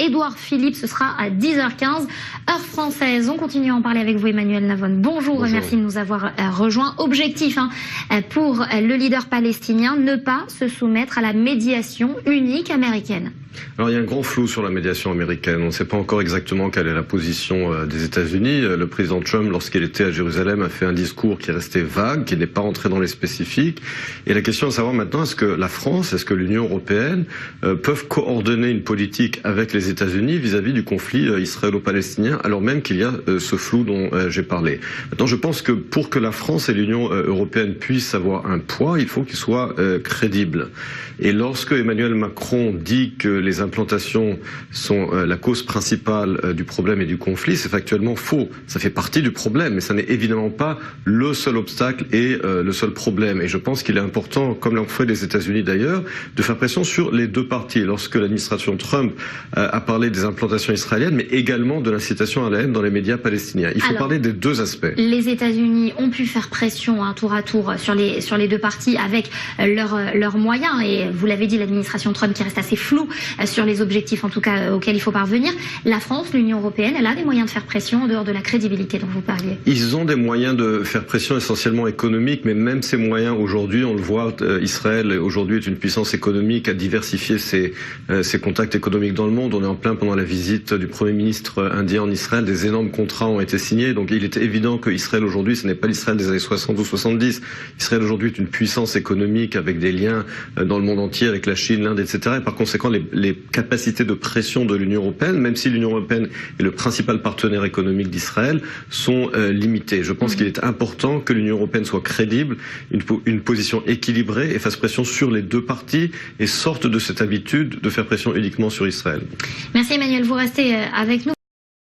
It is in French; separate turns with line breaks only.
Édouard Philippe, ce sera à 10h15, heure française. On continue à en parler avec vous, Emmanuel Navon. Bonjour. Et merci de nous avoir rejoints. Objectif pour le leader palestinien, ne pas se soumettre à la médiation unique américaine.
Alors il y a un grand flou sur la médiation américaine. On ne sait pas encore exactement quelle est la position des États-Unis. Le président Trump, lorsqu'il était à Jérusalem, a fait un discours qui est resté vague, qui n'est pas rentré dans les spécifiques. Et la question est de savoir maintenant, est-ce que la France, est-ce que l'Union européenne peuvent coordonner une politique avec les États-Unis vis-à-vis du conflit israélo-palestinien, alors même qu'il y a ce flou dont j'ai parlé. Maintenant, je pense que pour que la France et l'Union européenne puissent avoir un poids, il faut qu'ils soient crédibles. Et lorsque Emmanuel Macron dit que les implantations sont la cause principale du problème et du conflit, c'est factuellement faux. Ça fait partie du problème, mais ça n'est évidemment pas le seul obstacle et le seul problème. Et je pense qu'il est important, comme l'ont fait les États-Unis d'ailleurs, de faire pression sur les deux parties. Lorsque l'administration Trump a parlé des implantations israéliennes, mais également de l'incitation à la haine dans les médias palestiniens. Il faut parler des deux aspects.
Les États-Unis ont pu faire pression tour à tour sur les deux parties avec leurs moyens. Et vous l'avez dit, l'administration Trump qui reste assez floue sur les objectifs, en tout cas, auxquels il faut parvenir. La France, l'Union européenne, elle a des moyens de faire pression en dehors de la crédibilité dont vous parliez.
Ils ont des moyens de faire pression essentiellement économiques, mais même ces moyens aujourd'hui, on le voit, Israël aujourd'hui est une puissance économique, a diversifié ses contacts économiques dans le monde. On est en plein pendant la visite du Premier ministre indien en Israël, des énormes contrats ont été signés, donc il est évident que Israël aujourd'hui, ce n'est pas l'Israël des années 60 ou 70. Israël aujourd'hui est une puissance économique avec des liens dans le monde entier, avec la Chine, l'Inde, etc. Et par conséquent, les capacités de pression de l'Union européenne, même si l'Union européenne est le principal partenaire économique d'Israël, sont limitées. Je pense qu'il est important que l'Union européenne soit crédible, une position équilibrée et fasse pression sur les deux parties et sorte de cette habitude de faire pression uniquement sur Israël.
Merci Emmanuel, vous restez avec nous.